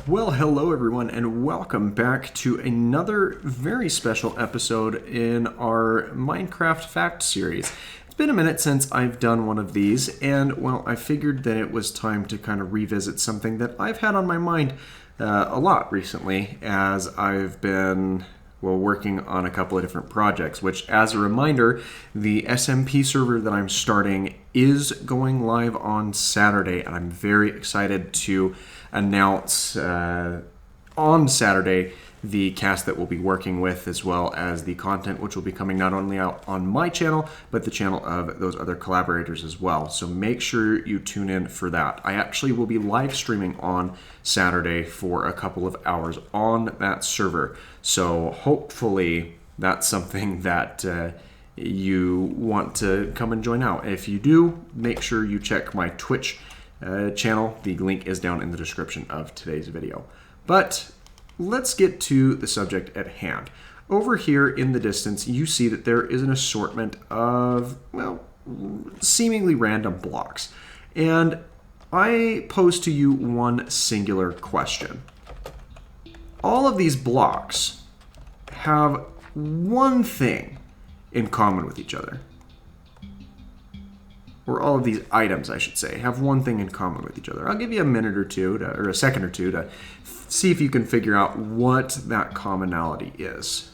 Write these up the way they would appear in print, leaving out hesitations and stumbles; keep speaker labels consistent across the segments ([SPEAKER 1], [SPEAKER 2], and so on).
[SPEAKER 1] Well, hello everyone, and welcome back to another very special episode in our Minecraft Fact series. It's been a minute since I've done one of these, and well, I figured that it was time to kind of revisit something that I've had on my mind a lot recently, as I've been working on a couple of different projects, which, as a reminder, the SMP server that I'm starting is going live on Saturday, and I'm very excited to announce on Saturday the cast that we'll be working with, as well as the content which will be coming not only out on my channel, but the channel of those other collaborators as well. So make sure you tune in for that. I actually will be live streaming on Saturday for a couple of hours on that server. So hopefully that's something that you want to come and join out. If you do, make sure you check my Twitch channel. The link is down in the description of today's video. But let's get to the subject at hand. Over here in the distance, you see that there is an assortment of, well, seemingly random blocks. And I pose to you one singular question. All of these blocks have one thing in common with each other. Or all of these items, I should say, have one thing in common with each other. I'll give you a minute or two, or a second or two, to see if you can figure out what that commonality is.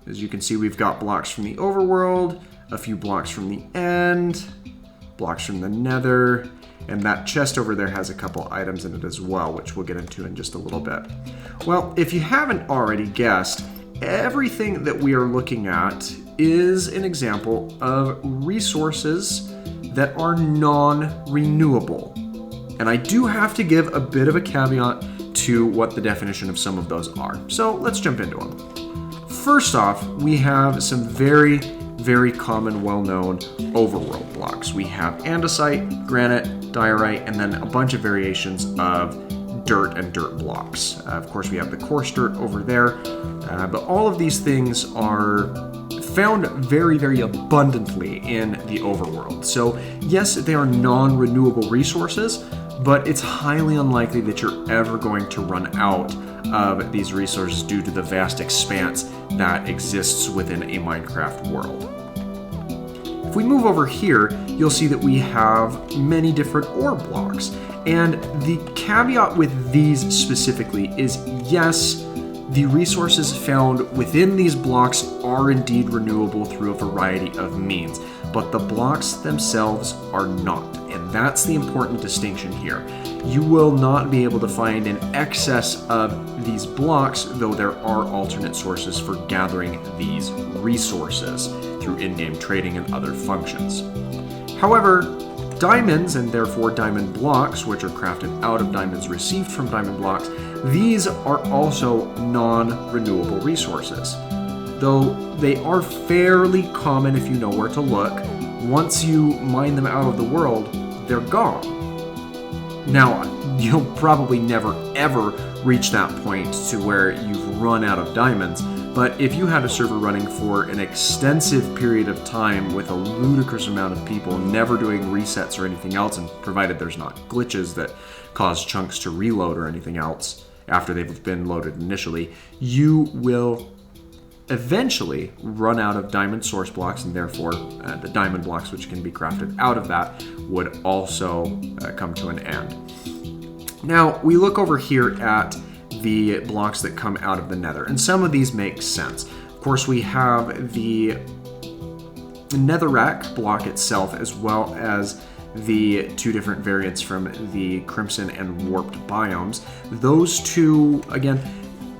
[SPEAKER 1] As you can see, we've got blocks from the overworld, a few blocks from the end, blocks from the nether, and that chest over there has a couple items in it as well, which we'll get into in just a little bit. Well, if you haven't already guessed, everything that we are looking at is an example of resources that are non-renewable. And I do have to give a bit of a caveat to what the definition of some of those are. So let's jump into them. First off, we have some very common, well-known overworld blocks. We have andesite, granite, diorite, and then a bunch of variations of dirt and dirt blocks. Of course, we have the coarse dirt over there, but all of these things are found very abundantly in the overworld. So yes, they are non-renewable resources, but it's highly unlikely that you're ever going to run out of these resources due to the vast expanse that exists within a Minecraft world. If we move over here, you'll see that we have many different ore blocks. And the caveat with these specifically is, yes, the resources found within these blocks are indeed renewable through a variety of means, but the blocks themselves are not. And that's the important distinction here. You will not be able to find an excess of these blocks, though there are alternate sources for gathering these resources through in-game trading and other functions. However, diamonds, and therefore diamond blocks, which are crafted out of diamonds received from diamond blocks, these are also non-renewable resources. Though they are fairly common if you know where to look, once you mine them out of the world, they're gone. Now, you'll probably never ever reach that point to where you've run out of diamonds, but if you had a server running for an extensive period of time with a ludicrous amount of people never doing resets or anything else, and provided there's not glitches that cause chunks to reload or anything else after they've been loaded initially, you will eventually run out of diamond source blocks, and therefore the diamond blocks which can be crafted out of that would also come to an end. Now, we look over here at the blocks that come out of the nether, and some of these make sense. Of course, we have the netherrack block itself, as well as the two different variants from the crimson and warped biomes. Those two, again,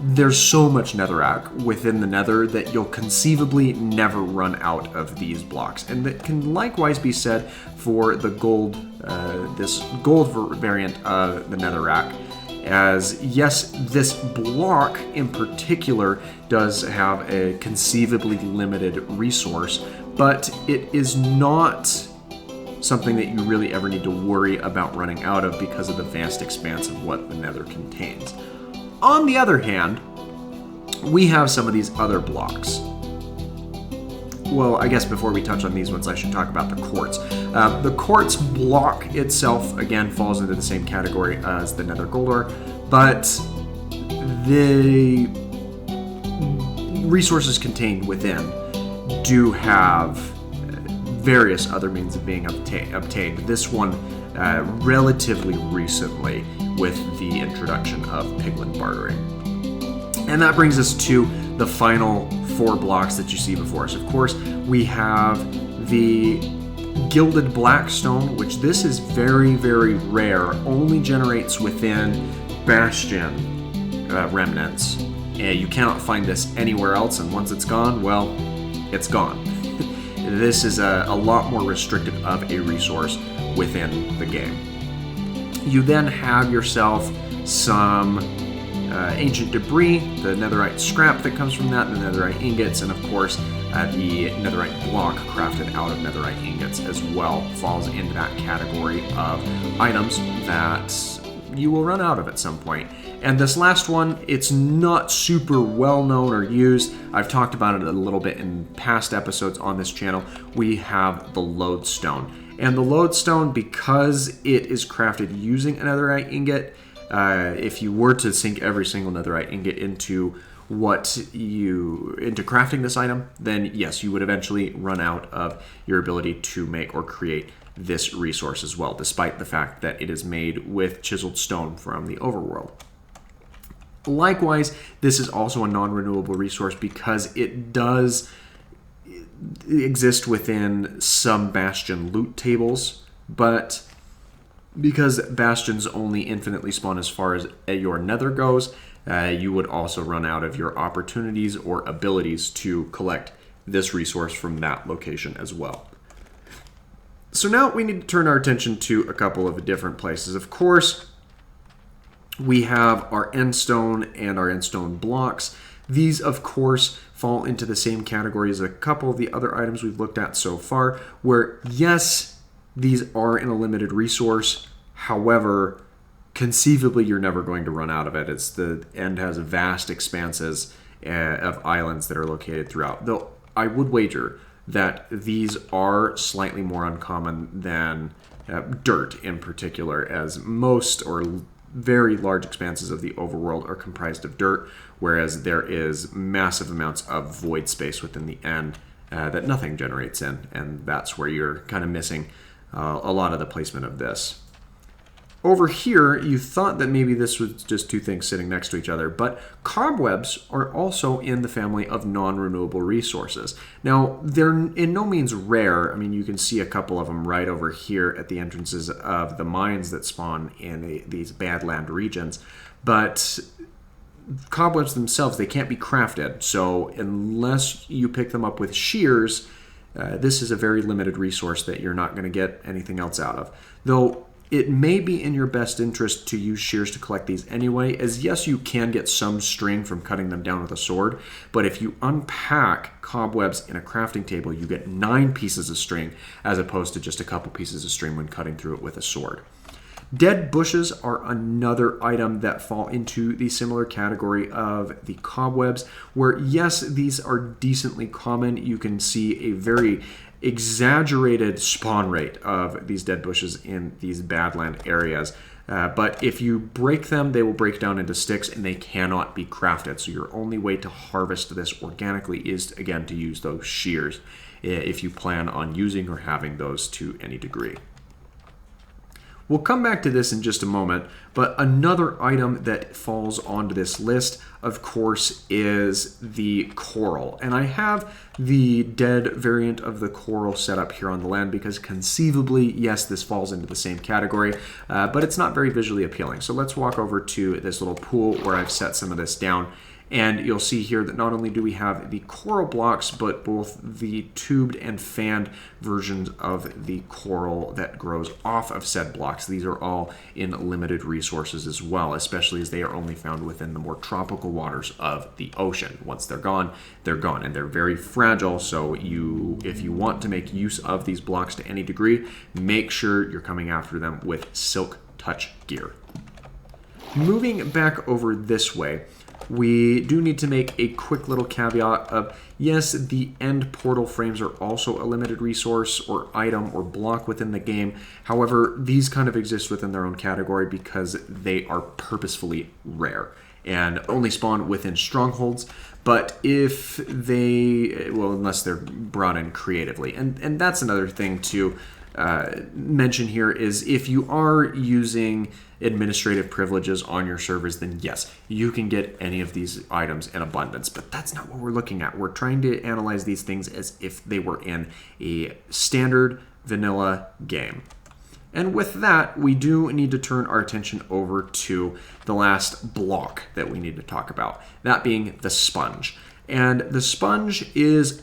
[SPEAKER 1] there's so much netherrack within the nether that you'll conceivably never run out of these blocks. And that can likewise be said for the gold, this gold variant of the netherrack. As yes, this block in particular does have a conceivably limited resource, but it is not something that you really ever need to worry about running out of because of the vast expanse of what the nether contains. On the other hand, we have some of these other blocks. Well, I guess before we touch on these ones, I should talk about the quartz. The quartz block itself, again, falls into the same category as the nether gold ore, but the resources contained within do have various other means of being obtained. This one relatively recently with the introduction of piglin bartering. And that brings us to the final 4 blocks that you see before us. Of course, we have the Gilded Blackstone, which this is very, very rare, only generates within Bastion remnants. And you cannot find this anywhere else, and once it's gone, well, it's gone. This is a lot more restrictive of a resource within the game. You then have yourself some ancient debris, the netherite scrap that comes from that, the netherite ingots, and of course the netherite block crafted out of netherite ingots as well falls into that category of items that you will run out of at some point. And this last one, it's not super well known or used. I've talked about it a little bit in past episodes on this channel. We have the Lodestone. And the Lodestone, because it is crafted using a netherite ingot, if you were to sink every single netherite ingot into crafting this item, then yes, you would eventually run out of your ability to make or create this resource as well, despite the fact that it is made with chiseled stone from the overworld. Likewise, this is also a non-renewable resource because it does exist within some Bastion loot tables, but because Bastions only infinitely spawn as far as your nether goes, you would also run out of your opportunities or abilities to collect this resource from that location as well. So now we need to turn our attention to a couple of different places. Of course, we have our endstone and our endstone blocks. These, of course, fall into the same category as a couple of the other items we've looked at so far, where, yes, these are in a limited resource. However, conceivably, you're never going to run out of it. The end has vast expanses of islands that are located throughout. Though I would wager that these are slightly more uncommon than dirt in particular, as most or very large expanses of the overworld are comprised of dirt, whereas there is massive amounts of void space within the end that nothing generates in, and that's where you're kind of missing a lot of the placement of this. Over here, you thought that maybe this was just two things sitting next to each other, but cobwebs are also in the family of non-renewable resources. Now, they're in no means rare. I mean, you can see a couple of them right over here at the entrances of the mines that spawn in these Badland regions, but cobwebs themselves, they can't be crafted, so unless you pick them up with shears, this is a very limited resource that you're not going to get anything else out of. Though, it may be in your best interest to use shears to collect these anyway, as yes, you can get some string from cutting them down with a sword, but if you unpack cobwebs in a crafting table, you get 9 pieces of string, as opposed to just a couple pieces of string when cutting through it with a sword. Dead bushes are another item that fall into the similar category of the cobwebs, where yes, these are decently common. You can see a very exaggerated spawn rate of these dead bushes in these Badland areas. But if you break them, they will break down into sticks and they cannot be crafted. So your only way to harvest this organically is, again, to use those shears if you plan on using or having those to any degree. We'll come back to this in just a moment, but another item that falls onto this list, of course, is the coral. And I have the dead variant of the coral set up here on the land because conceivably, yes, this falls into the same category, but it's not very visually appealing. So let's walk over to this little pool where I've set some of this down. And you'll see here that not only do we have the coral blocks, but both the tubed and fanned versions of the coral that grows off of said blocks. These are all in limited resources as well, especially as they are only found within the more tropical waters of the ocean. Once they're gone, and they're very fragile. So if you want to make use of these blocks to any degree, make sure you're coming after them with Silk Touch gear. Moving back over this way, we do need to make a quick little caveat of, yes, the end portal frames are also a limited resource or item or block within the game. However, these kind of exist within their own category because they are purposefully rare and only spawn within strongholds. But if they, well, unless they're brought in creatively. And that's another thing to mention here is if you are using administrative privileges on your servers, then yes, you can get any of these items in abundance, but that's not what we're looking at. We're trying to analyze these things as if they were in a standard vanilla game. And with that, we do need to turn our attention over to the last block that we need to talk about, that being the sponge. And the sponge is,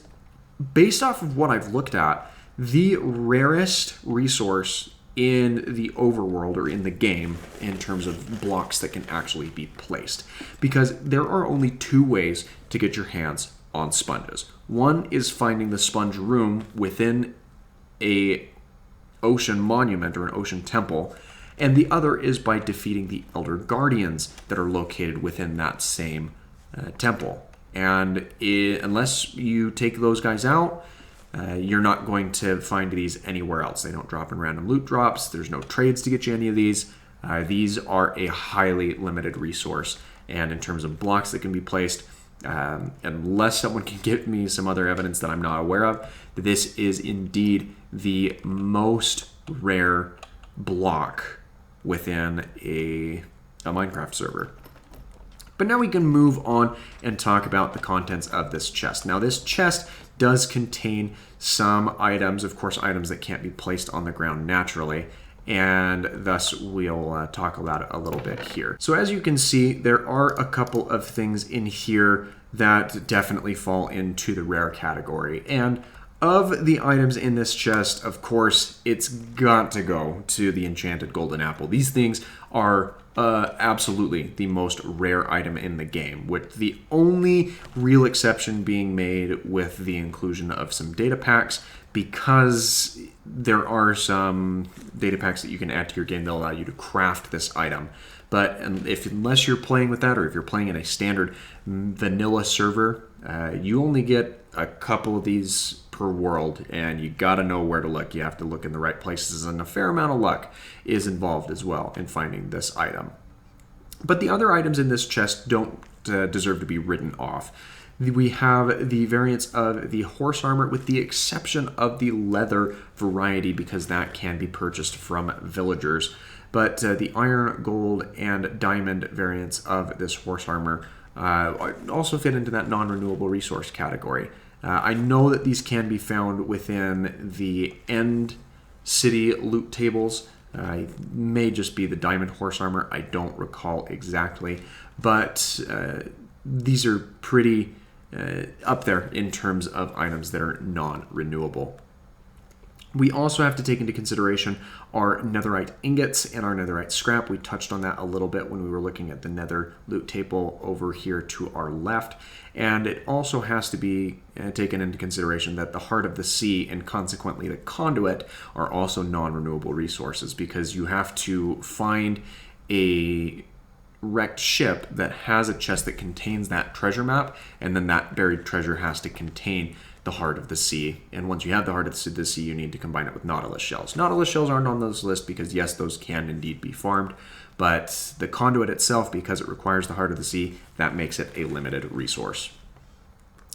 [SPEAKER 1] based off of what I've looked at, the rarest resource in the overworld or in the game in terms of blocks that can actually be placed. Because there are only two ways to get your hands on sponges. One is finding the sponge room within a ocean monument or an ocean temple, and the other is by defeating the elder guardians that are located within that same temple. And unless you take those guys out, you're not going to find these anywhere else. They don't drop in random loot drops. There's no trades to get you any of these. These are a highly limited resource. And in terms of blocks that can be placed, unless someone can give me some other evidence that I'm not aware of, this is indeed the most rare block within a Minecraft server. But now we can move on and talk about the contents of this chest. Now this chest does contain some items, of course items that can't be placed on the ground naturally, and thus we'll talk about it a little bit here. So as you can see, there are a couple of things in here that definitely fall into the rare category. And of the items in this chest, of course, it's got to go to the Enchanted Golden Apple. These things are absolutely the most rare item in the game, with the only real exception being made with the inclusion of some data packs, because there are some data packs that you can add to your game that allow you to craft this item. But unless you're playing with that, or if you're playing in a standard vanilla server, you only get a couple of these per world, and you gotta know where to look. You have to look in the right places, and a fair amount of luck is involved as well in finding this item. But the other items in this chest don't deserve to be written off. We have the variants of the horse armor, with the exception of the leather variety, because that can be purchased from villagers. But the iron, gold, and diamond variants of this horse armor also fit into that non-renewable resource category. I know that these can be found within the end city loot tables. It may just be the diamond horse armor. I don't recall exactly. But these are pretty up there in terms of items that are non-renewable. We also have to take into consideration our netherite ingots and our netherite scrap. We touched on that a little bit when we were looking at the nether loot table over here to our left. And it also has to be taken into consideration that the heart of the sea and consequently the conduit are also non-renewable resources, because you have to find a wrecked ship that has a chest that contains that treasure map, and then that buried treasure has to contain the heart of the sea. And once you have the heart of the sea, you need to combine it with nautilus shells. Nautilus shells aren't on this list because yes, those can indeed be farmed, but the conduit itself, because it requires the heart of the sea, that makes it a limited resource.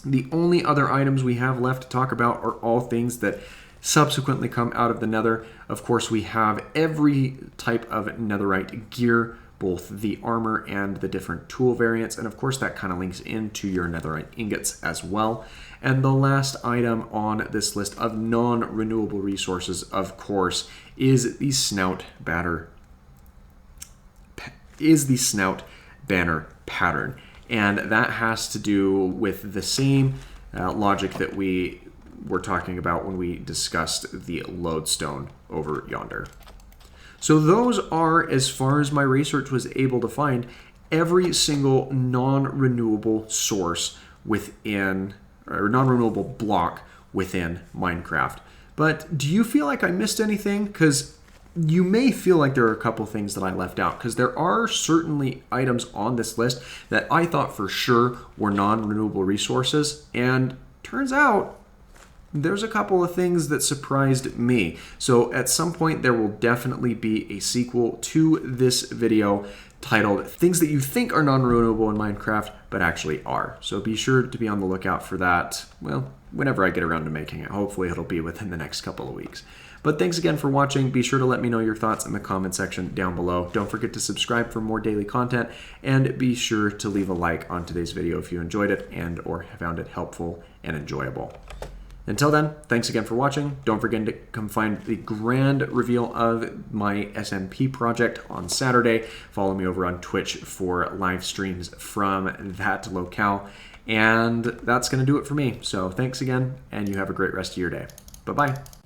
[SPEAKER 1] The only other items we have left to talk about are all things that subsequently come out of the nether. Of course, we have every type of netherite gear, both the armor and the different tool variants, and of course that kind of links into your netherite ingots as well. And the last item on this list of non-renewable resources, of course, is the Snout banner pattern. And that has to do with the same logic that we were talking about when we discussed the Lodestone over yonder. So those are, as far as my research was able to find, every single non-renewable source within, or non-renewable block within Minecraft. But do you feel like I missed anything? Because you may feel like there are a couple things that I left out, because there are certainly items on this list that I thought for sure were non-renewable resources, and turns out there's a couple of things that surprised me. So at some point there will definitely be a sequel to this video titled Things That You Think Are Non-Renewable in Minecraft but Actually Are. So be sure to be on the lookout for that, well, whenever I get around to making it. Hopefully it'll be within the next couple of weeks. But thanks again for watching. Be sure to let me know your thoughts in the comment section down below. Don't forget to subscribe for more daily content, and be sure to leave a like on today's video if you enjoyed it and or found it helpful and enjoyable. Until then, thanks again for watching. Don't forget to come find the grand reveal of my SMP project on Saturday. Follow me over on Twitch for live streams from that locale. And that's going to do it for me. So thanks again, and you have a great rest of your day. Bye-bye.